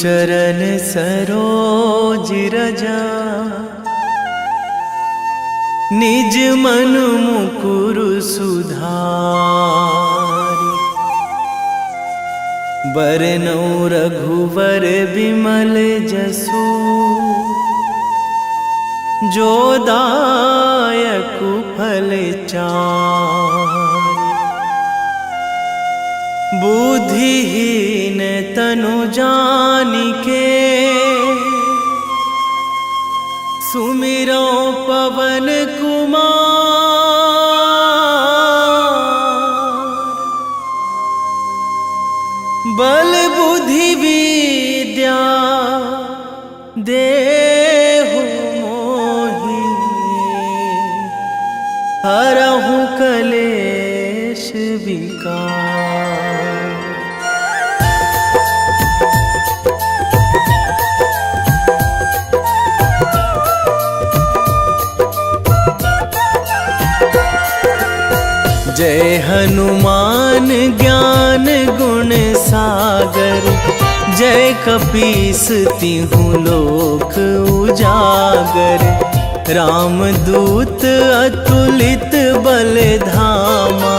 चरण सरोज रजा, निज मन मुकुर सुधारि। बरनौ रघुवर बिमल जसु, जो दायक फल चारि। बुद्धिहीन तनु जानिके, सुमिरो पवन कुमार। बल बुद्धि विद्या देहु मोहि, हरहु कलेश विकार। जय हनुमान ज्ञान गुण सागर, जय कपीस तिहु लोक उजागर। रामदूत अतुलित बल धामा,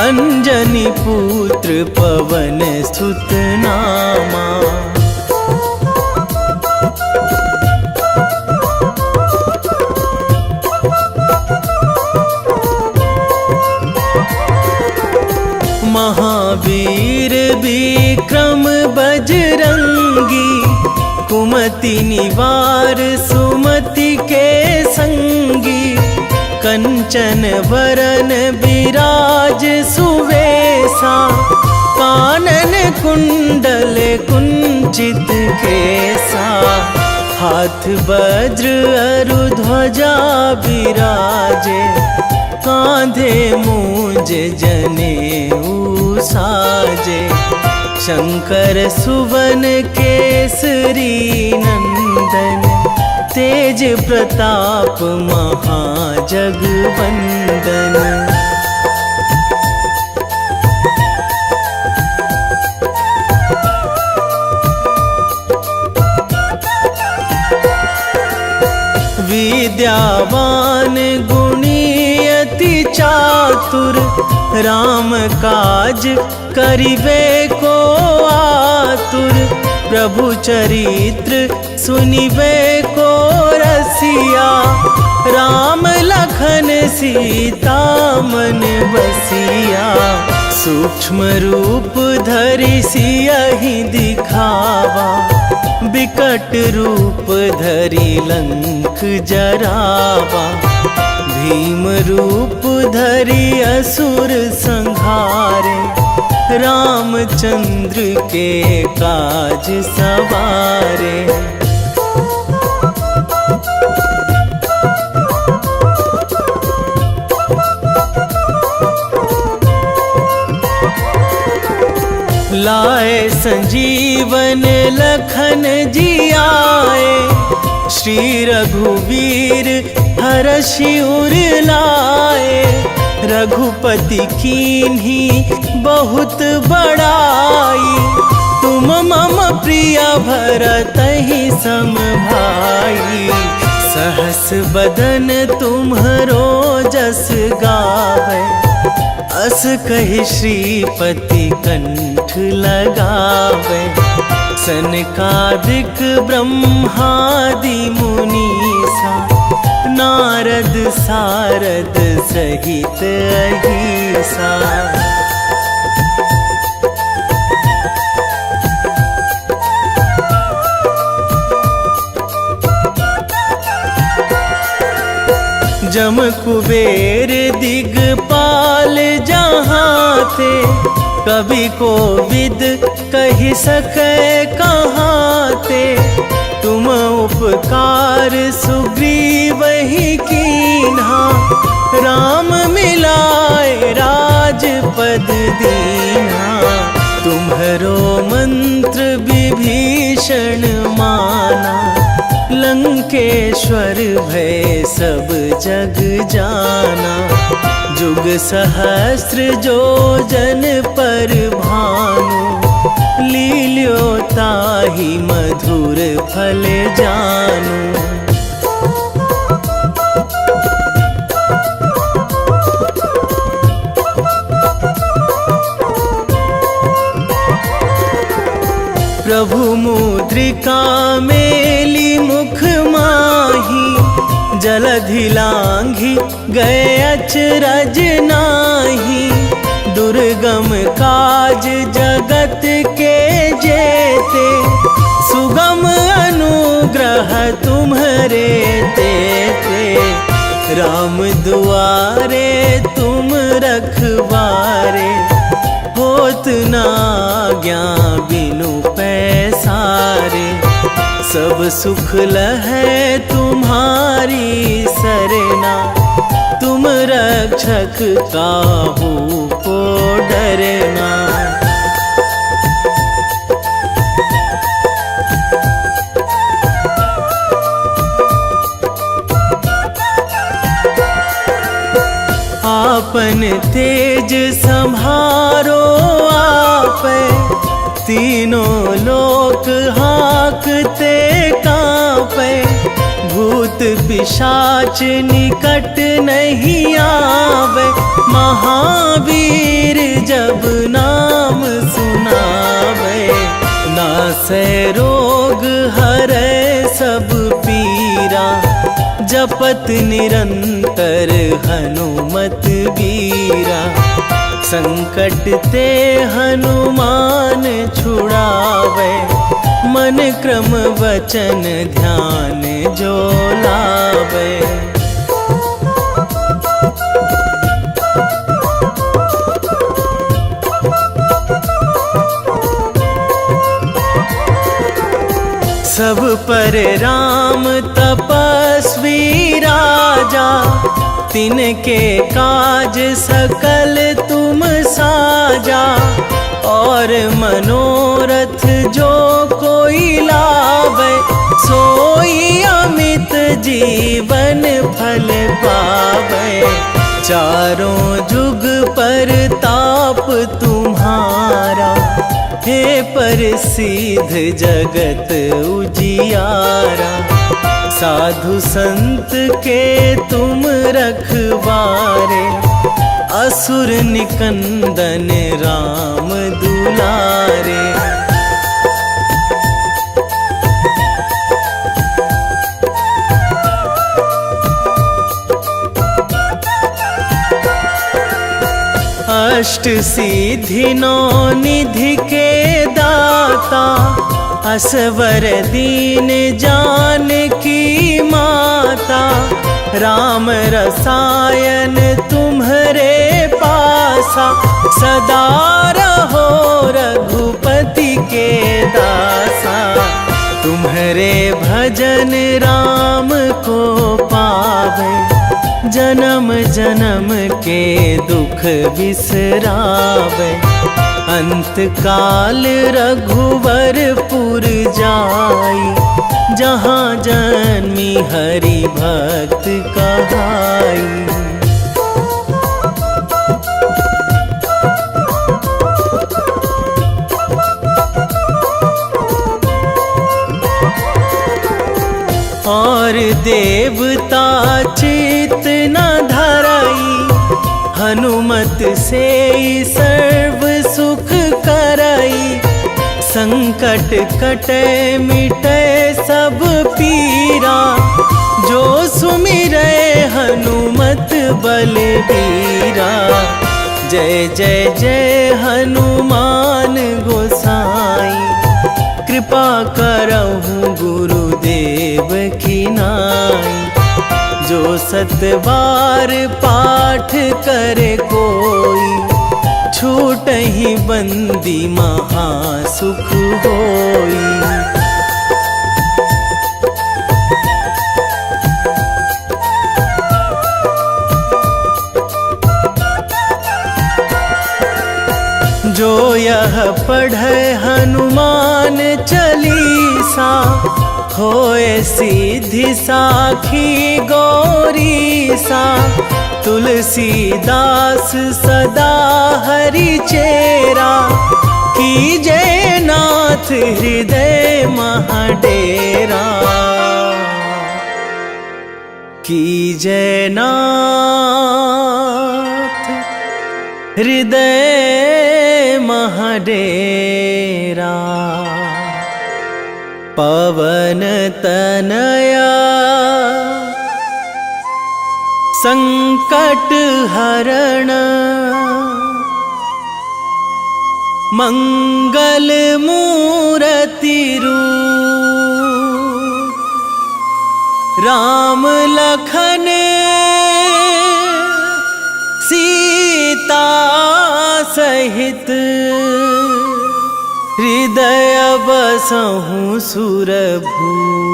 अंजनी पुत्र पवन सुत नामा। महावीर विक्रम बजरंगी, कुमति निवार सुमति के संगी। कंचन वरन विराज सुवेशा, कानन कुंडल कुंचित केसा। हाथ वज्र अरु ध्वजा बिराजे, कांधे मूंज जनेऊ साजे। शंकर सुवन केसरी नंदन, तेज प्रताप महाजगवंदन। विद्यावान गुणी अति चातुर, राम काज करिबे को आतुर। प्रभु चरित्र सुनिबे को रसिया, राम लखन सीता मन बसिया। सूक्ष्म रूप धरि सियहि दिखावा, बिकट रूप धरि लंक जरावा। भीम रूप धरि असुर संहारे, रामचंद्र के काज सवारे। लाए संजीवन लखन जियाए, श्री रघुवीर हरषि उर लाए। रघुपति कीन्ही बहुत बड़ाई, तुम मम प्रिय भरतहि सम भाई। सहस बदन तुम्हरो जस गावै, अस कहि श्रीपति कंठ लगावै। सनकादिक ब्रह्मादि मुनीसा, नारद सारद सहित अहिसा। जम कुबेर दिगपाल जहाँ थे, कवि कोविद कहि सकै कहाँ ते। तुम उपकार सुग्रीवहि कीन्हा, राम मिलाए राजपद दीन्हा। तुम्हरो मंत्र विभीषण माना, लंकेश्वर भय सब जग जाना। जुग सहस्र जो जन पर भानु, लील्यो ताहि मधुर फल जानू। प्रभु मुद्रिका मेली मुख माही, जलधि लांघी गए अचरज नाही। दुर्गम काज जगत के जेते, सुगम अनुग्रह तुम्हरे तेते। राम दुआरे तुम रखवारे, होत ना आज्ञा बिनु पैसारे। सब सुख लहै तुम्हारी सरना, तुम रक्षक काहू को डरना। आपन तेज संभारो आपे, तीनों लोक हाँकते कांपे। भूत पिशाच निकट नहीं आवे, महावीर जब नाम सुनावे। नासै रोग हरै सब पीरा, जपत निरंतर हनुमत बीरा। संकट ते हनुमान छुड़ावे, मन क्रम वचन ध्यान जो लावे। सब पर राम तपस्वी राजा, तिनके काज सकल तुम साजा। और मनोरथ जो कोई लावे, सोई अमित जीवन फल पावे। चारों जुग पर ताप तुम्हारा, हे प्रसिद्ध जगत उजियारा। साधु संत के तुम रखवारे, असुर निकंदन राम दुलारे। अष्ट सिद्धि नौ निधि के दाता, असवर दीन जानकी माता। राम रसायन तुम्हरे पासा, सदा रहो रघुपति के दासा। तुम्हरे भजन राम को पावे, जन्म जन्म के दुख बिसरावे। अंत काल रघुवरपुर जाई, जहाँ जन्मी हरि भक्त कहाई। और देवता चित न धराई, हनुमत से सर्व सुख कराई। संकट कटे मिटे सब पीरा, जो सुमिरै हनुमत बलबीरा। जय जय जय हनुमान गोसाई, कृपा करहु गुरुदेव की नाई। जो सतबार पाठ करे कोई, छूटहि बंदी महासुख होई। जो यह पढ़े हनुमान चालीसा, होए सीधी साखी गौरी सा, तुलसीदास सदा हरि चेरा, कीजे नाथ हृदय महाडेरा, कीजे नाथ हृदय महाडेरा। पवन तनया संकट हरण, मंगल मूरति रूप, राम लखन सीता सहित, हृदय बसहु सुरभूप।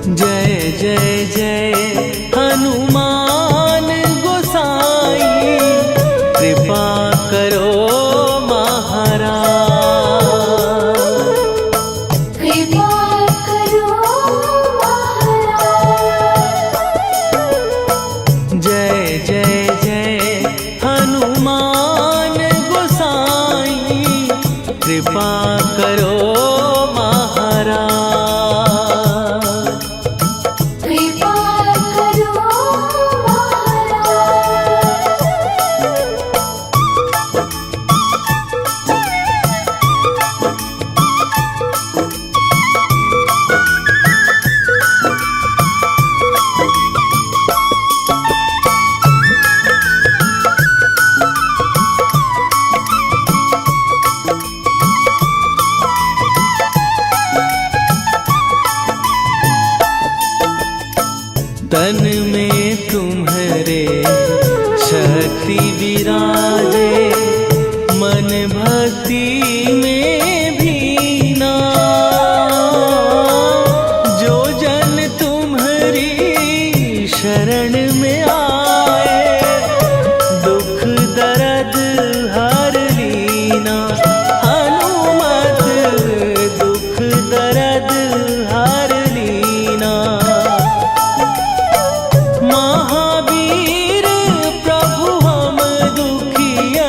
जय जय जय हनुमान गोसाई, कृपा करो महाराज, कृपा करो महाराज। जय जय जय हनुमान गोसाई, कृपा करो महाराज। तन में तुम्हारे शक्ति विराजे, मन भक्ति में भीना, जो जन तुम्हारी शरण में आए, दुख दर्द हर लीना। हनुमत दुख दर्द हर लीना, महावीर प्रभु हम दुखिया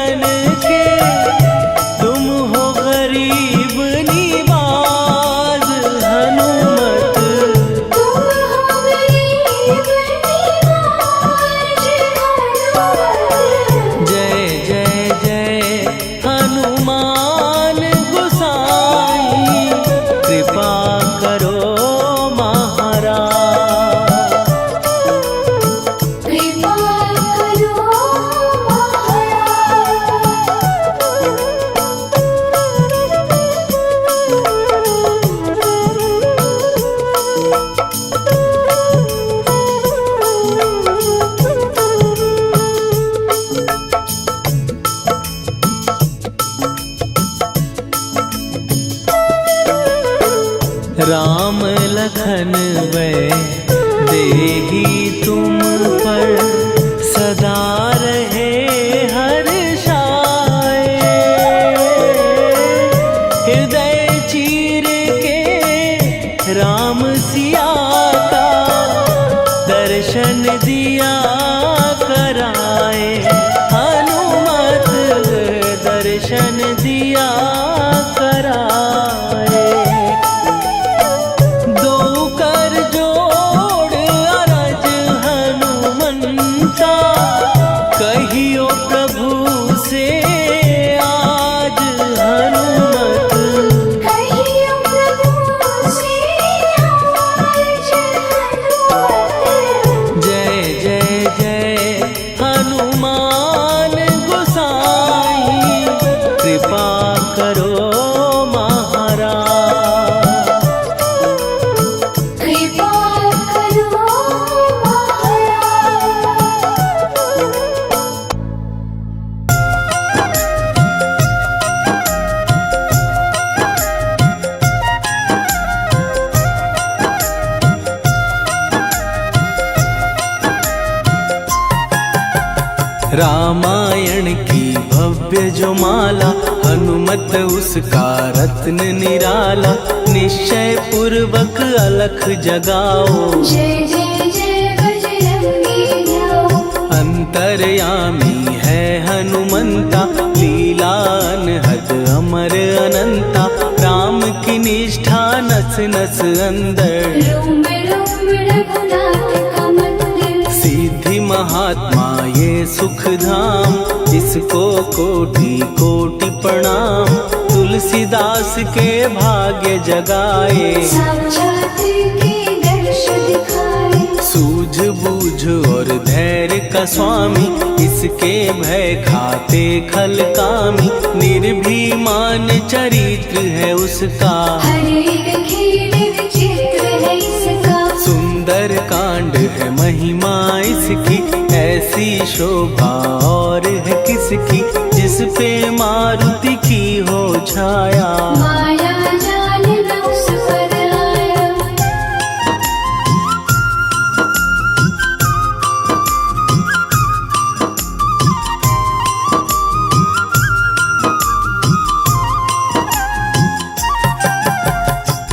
रामायण की भव्य जो माला, हनुमत उसका रत्न निराला। निश्चय पूर्वक अलख जगाओ, जय जय जय बजरंगी जाओ। अंतर्यामी है हनुमंता, लीला अनहद अमर अनंता। राम की निष्ठा नस नस अंदर, रोम रोम रघुनाथ का मंदिर। सिद्धि महात्मा ये सुख धाम, इसको कोटि कोटि प्रणाम। तुलसीदास के भाग्य जगाए, साक्षात के दर्श दिखाए। सूझ बूझ और धैर्य का स्वामी, इसके भय खाते खल कामी। निर्भीमान चरित्र है उसका, हर एक खेल विचित्र है इसका। सुंदर कांड है महिमा इसकी, ऐसी शोभा और है किसकी। जिस पे मारुति की हो छाया, माया जाल न उस पर आया।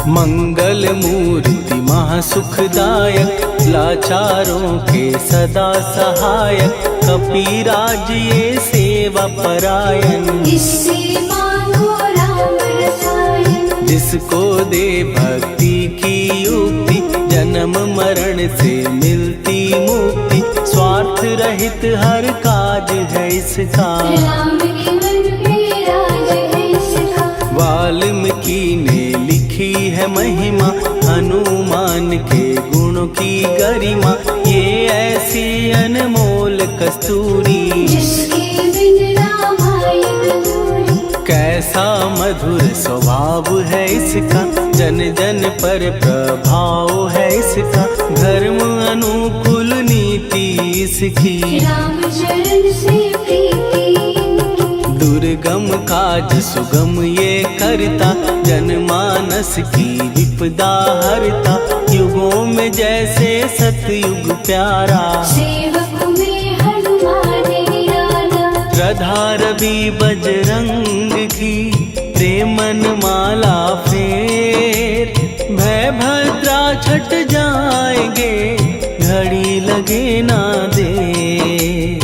मंगल मूर्ति महासुखदायक, लाचारों के सदा सहायक। कपीराज ये सेवा परायण, इससे मांगो राम रसायन। जिसको दे भक्ति की युक्ति, जन्म मरण से मिलती मुक्ति। स्वार्थ रहित हर काज है इसका, राम के मन में राज है इसका। वाल्मीकि ने लिखी है महिमा, हनुमान के गुणों की गरिमा। ये ऐसी अनमोल कस्तूरी, जिसके बिन रामायण अधूरी। कैसा मधुर स्वभाव है इसका, जन जन पर प्रभाव है इसका। धर्म अनुकूल नीति इसकी, राम चरण से प्रीति इनकी। दुर्गम काज सुगम ये करता, जनमानस की विपदा हरता। युगों में जैसे सतयुग प्यारा, सेवक में हनुमान निराला। श्रद्धा रवि बजरंग की, प्रेमन माला फेर। भय भद्रा छट जाएंगे, घड़ी लगे ना देर।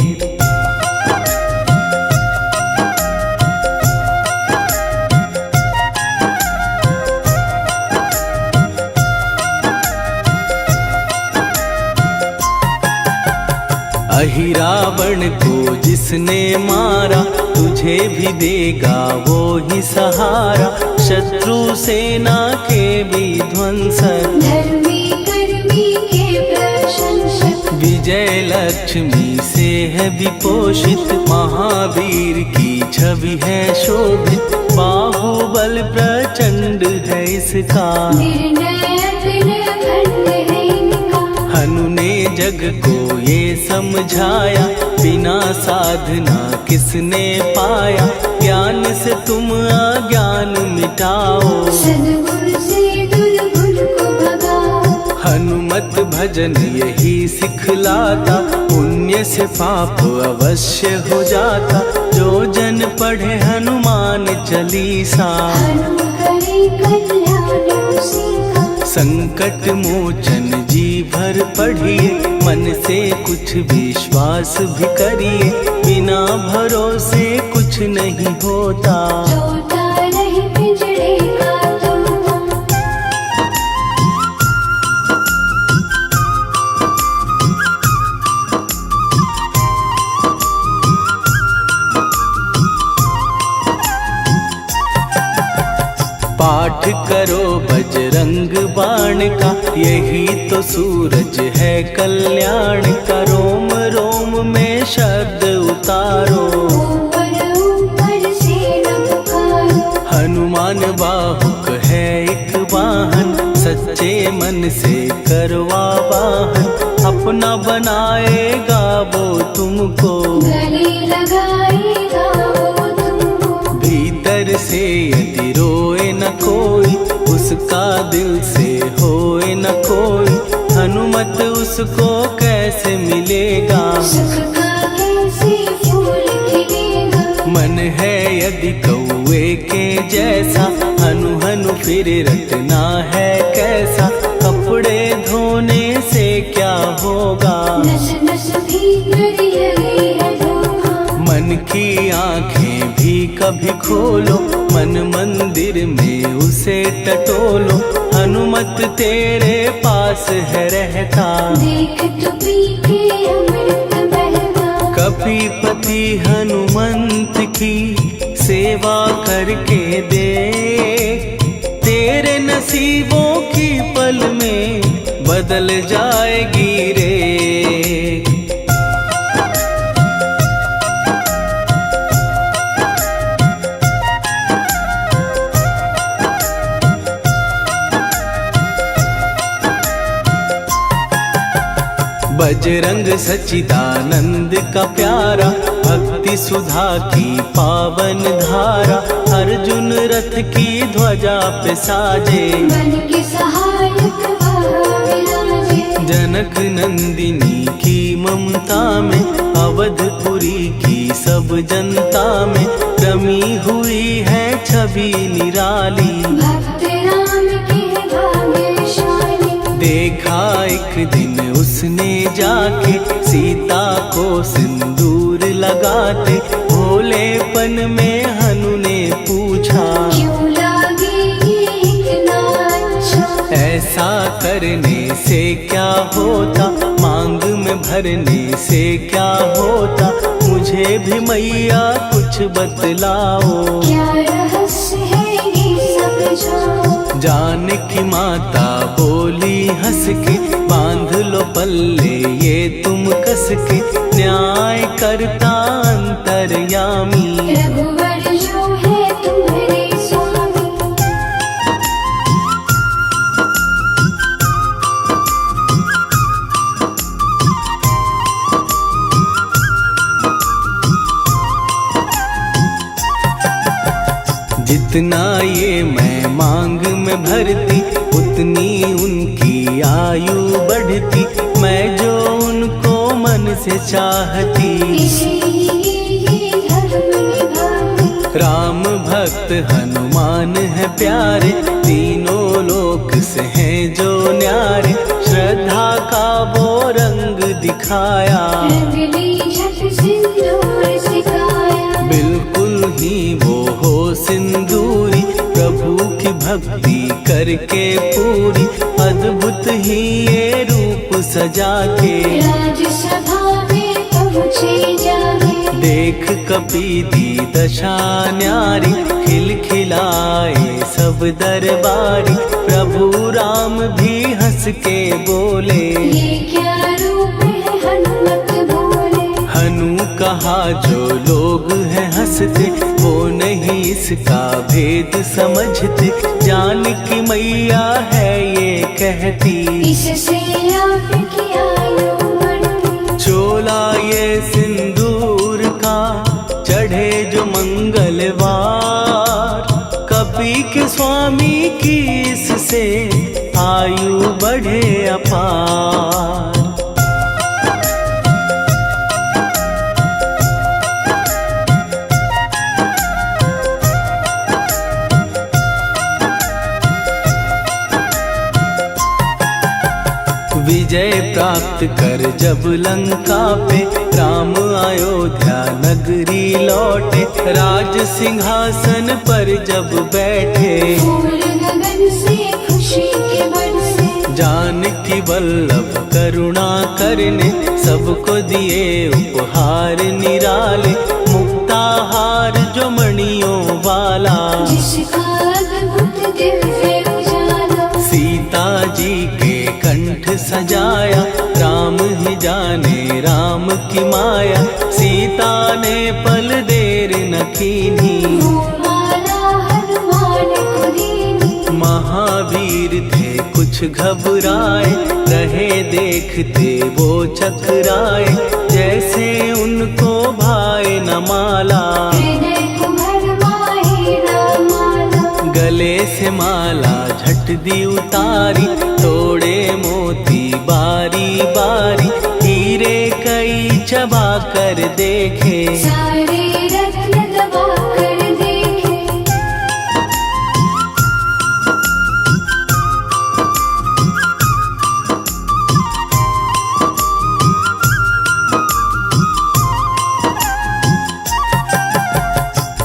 अहिरावण को जिसने मारा, तुझे भी देगा वो ही सहारा। शत्रु सेना के विध्वंसक, धर्मी कर्मी के प्रशंसक। विजय लक्ष्मी से है विपोषित, महावीर की छवि है शोभित। बाहुबल प्रचंड है इसका, निर्णय अग्नि अखंड है इनका। हनु ने जग को ये समझाया, बिना साधना किसने पाया। ज्ञान से तुम अज्ञान मिटाओ, सद्गुण से दुर्गुण को भगाओ। हनुमत भजन यही सिखलाता, पुण्य से पाप अवश्य हो जाता। जो जन पढ़े हनुमान चालीसा, हनु करे कल्याण उसी का। संकट मोचन जी भर पढ़िए, मन से कुछ विश्वास भी करिए। बिना भरोसे कुछ नहीं होता, तोता रहे पिंजड़े का तोता। पाठ करो बजरंग बाण का, यही तो सूरज है कल्याण का। रोम रोम में शब्द उतारो, ऊपर ऊपर से न पुकारो। हनुमान बाहुक है एक वाहन, सच्चे मन से करवा वाहन। अपना बनाएगा वो तुमको, गले लगाएगा वो तुमको। भीतर से यदि रोए न कोई, उसका दिल से होए न कोई। हनुमत उसको कैसे मिलेगा, सुख का कैसे से फूल खिलेगा। मन है यदि कौए के जैसा, हनु हनु फिर रटना है कैसा। कपड़े धोने से क्या होगा, नस नस भीतर लगी है धोखा। मन की आंखें भी कभी खोलो, मन मंदिर में उसे टटोलो। हनुमत तेरे पास है रहता, देख तो पी के अमृत बहता। कपीपति हनुमंत की सेवा करके दे, तेरे नसीबों की पल में बदल जाएगी रे। बजरंग सच्चिदानंद का प्यारा, भक्ति सुधा की पावन धारा। अर्जुन रथ की ध्वजा पे साजे, बन के सहायक वह विराजे। जनक नंदिनी की ममता में, अवधपुरी की सब जनता में रमी हुई है छवि निराली। भक्त राम के भाग्यशाली, देखा एक दिन उसने जाके सीता को सिंदूर लगाते। भोलेपन में हनु ने पूछा, क्यों लागे ये इतना अच्छा। ऐसा करने से क्या होता, मांग में भरने से क्या होता। मुझे भी मैया कुछ बतलाओ, क्या रहस्य है ये सब जाओ। जानकी माता बोली हंस के, बांध लो पल्ले ये तुम कस के। न्याय करता अंतर्यामी, रघुवर जो है तुम्हारे स्वामी। जितना ये मैं मांग में भरती, उतनी उनकी आयु बढ़ती। मैं जो उनको मन से चाहती, इसीलिए धर्म निभाती। राम भक्त हनुमान है प्यारे, तीनों लोक से हैं जो न्यारे। श्रद्धा का वो रंग दिखाया, रंग ली झट सिंदूर सिखाया। बिल्कुल ही वो हो सिंदूरी, प्रभु की भक्ति करके पूरी। अद्भुत ही ये रूप सजा के, राजसभा में पहुँचे जाके। देख कपी दी दशा न्यारी, खिलखिलाए सब दरबारी। प्रभु राम भी हंस के बोले, ये क्या रूप है हनुमत बोले। हनु कहा जो लोग हैं हंसते, वो नहीं इसका भेद समझते। जानकी मैया है ये कहती, इससे आपकी आयु बढ़ती। चोला ये सिंदूर का चढ़े जो मंगलवार। कपी के स्वामी की इससे आयु बढ़े अपार। विजय प्राप्त कर जब लंका पे, राम अयोध्या नगरी लौटे। राज सिंहासन पर जब बैठे, फूल गगन से खुशी के बरसे। जानकी वल्लभ करुणा करने, सबको दिए उपहार निराले। मुक्ताहार जो मणियों वाला, जिसका अद्भुत दिव्य उजाला। सीता जी के कंठ सजाया। राम ही जाने राम की माया, सीता ने पल देर न कीन्ही। वो माला हनुमान को दीनी। महावीर थे कुछ घबराए, रहे देखते वो चकराए। जैसे उनको भाए न माला, हृदय को भरमाए रामाला। गले से माला झट दी उतारी। तोड़े मोती बारी बारी, हीरे कई चबा कर देखे। सारे रत्न दबा कर देखे।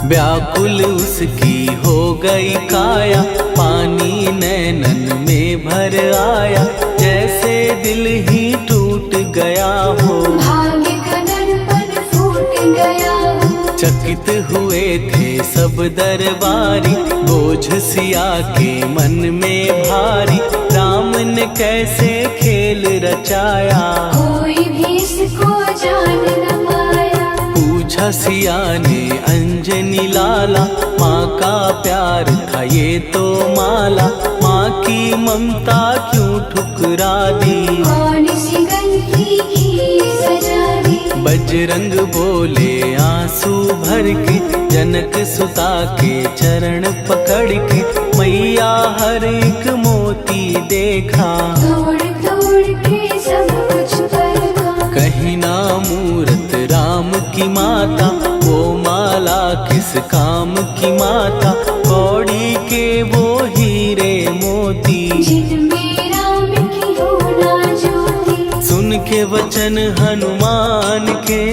व्याकुल उसकी हो गई काया, पानी नैनन में भर आया, जैसे दिल ही टूट गया हो। भाग्य का दर्पण फूट गया हो। चकित हुए थे सब दरबारी, बोझ सिया के मन में भारी, राम ने कैसे खेल रचाया। कोई भी इसको जान न पाया। पूछा सिया ने अंजनी लाला, माँ का प्यार था ये तो माला, माँ की ममता क्यों ठुकरा दी। कौन सी गलती की सजा दी। बजरंग बोले आंसू भर के, जनक सुता के चरण पकड़ के, मैया हर एक मोती देखा। तोड़ तोड़ के सब कुछ परखा। कहीं ना मूरत राम की माता, वो माला किस काम की माता, कौड़ी के वो हीरे मोती, जिनमें राम की हो ना ज्योति। सुन के वचन हनुमान के,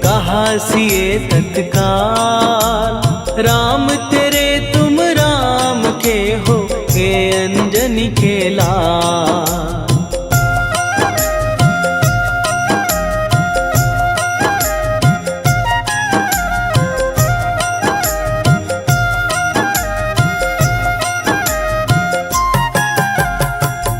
कहा सिए तत्काल, राम तेरे तुम राम के हो, हे अंजनी के लाल।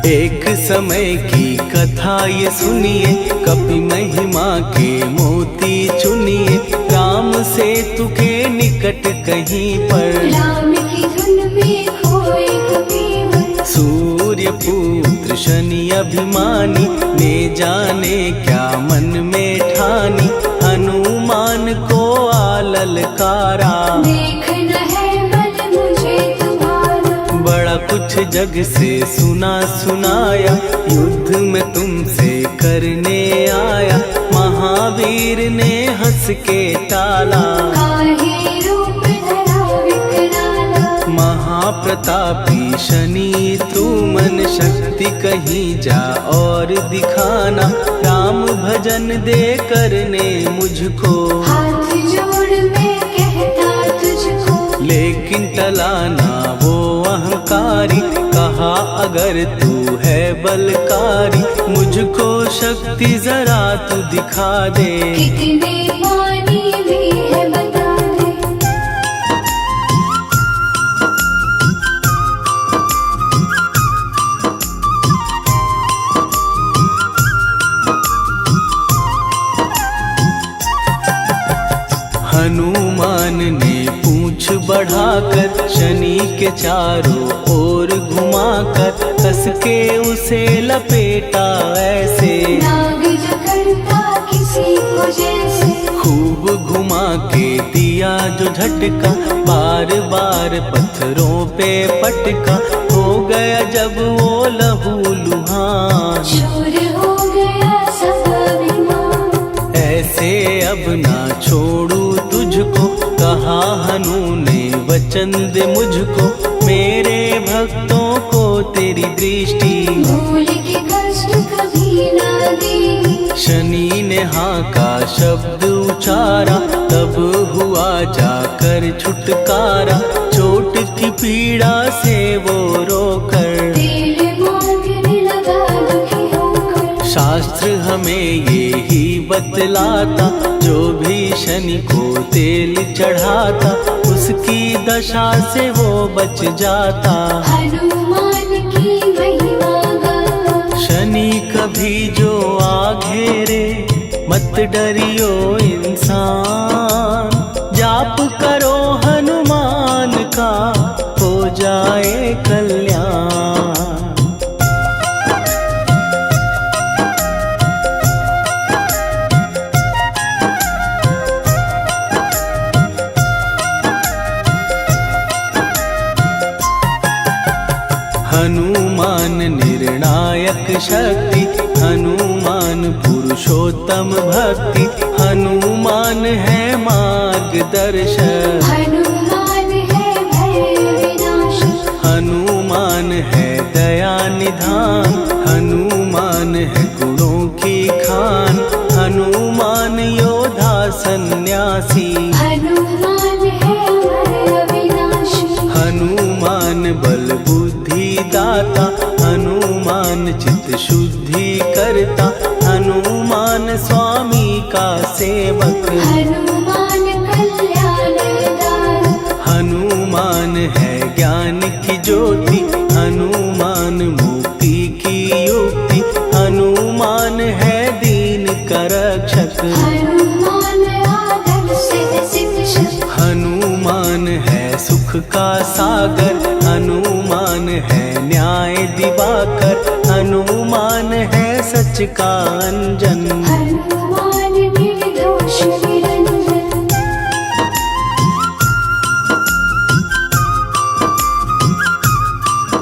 एक समय की कथा ये सुनिए, कपि महिमा के मोती चुनिए, राम सेतु के निकट कहीं पर, राम की धुन में खोए कबीर। सूर्य पुत्र शनि अभिमानी, ने जाने क्या मन में ठानी, हनुमान को आललकारा। देखना है बल मुझे तुम्हारा। बड़ा कुछ जग से सुना सुनाया, युद्ध में तुमसे करने आया, महावीर ने हंस के टाला। काहे रूप धरा विकराला। महाप्रतापी शनि तू मन शक्ति कहीं जा और दिखाना, राम भजन दे करने मुझको। हाथ जोड़ मैं कहता तुझको। लेकिन टला ना वो अहंकारी, कहा अगर तू है बलकारी, मुझको शक्ति जरा तू दिखा दे। कितने पानी भी है बता दे। हनुमान ने पूंछ बढ़ाकर, शनि के चारों ओर घुमाकर, कस के उसे लपेटा ऐसे। नाग जो करता किसी को जैसे। खूब घुमा के दिया जो झटका, बार बार पत्थरों पे पटका, हो गया जब वो लहू लुहान। चूर हो गया सब अभिमान। ऐसे अब ना छोड़ू तुझको, कहा हनु ने वचन दे मुझको, मेरे भक्तों को तेरी दृष्टि। भूल के कष्ट कभी ना देगी। शनि ने हाँ का शब्द उचारा, तब हुआ जाकर छुटकारा, चोट की पीड़ा से वो रोकर। तेल मांगने लगा दुखी होकर। शास्त्र हमें ये ही बतलाता, जो भी शनि को तेल चढ़ाता, उसकी दशा से वो बच जाता। हनुमान की महिमा गाता। शनि कभी जो आ घेरे, मत डरियो इंसान, जाप करो हनुमान का, हो जाए कल्याण। हनुमान निर्णायक शक्ति, हनुमान पुरुषोत्तम भक्ति, भक्ति, हनुमान है मार्गदर्शक। हनुमान है भय विनाशक, हनुमान है दया निधान, हनुमान है गुणों की खान, हनुमान योद्धा सन्यासी। हनुमान है भय विनाशक, हनुमान बल बुद्धि दाता, हनुमान चित्त शुद्धि करता, हनुमान स्वामी का सेवक। हनुमान कल्याणदायक, हनुमान है ज्ञान की ज्योति, हनुमान मुक्ति की युक्ति, हनुमान है दीन का रक्षक। हनुमान आदर्श शिक्षक, हनुमान है सुख का सागर, हनुमान है न्याय दिवाकर, हनुमान है सच का अंजन। हनुमान निर्दोष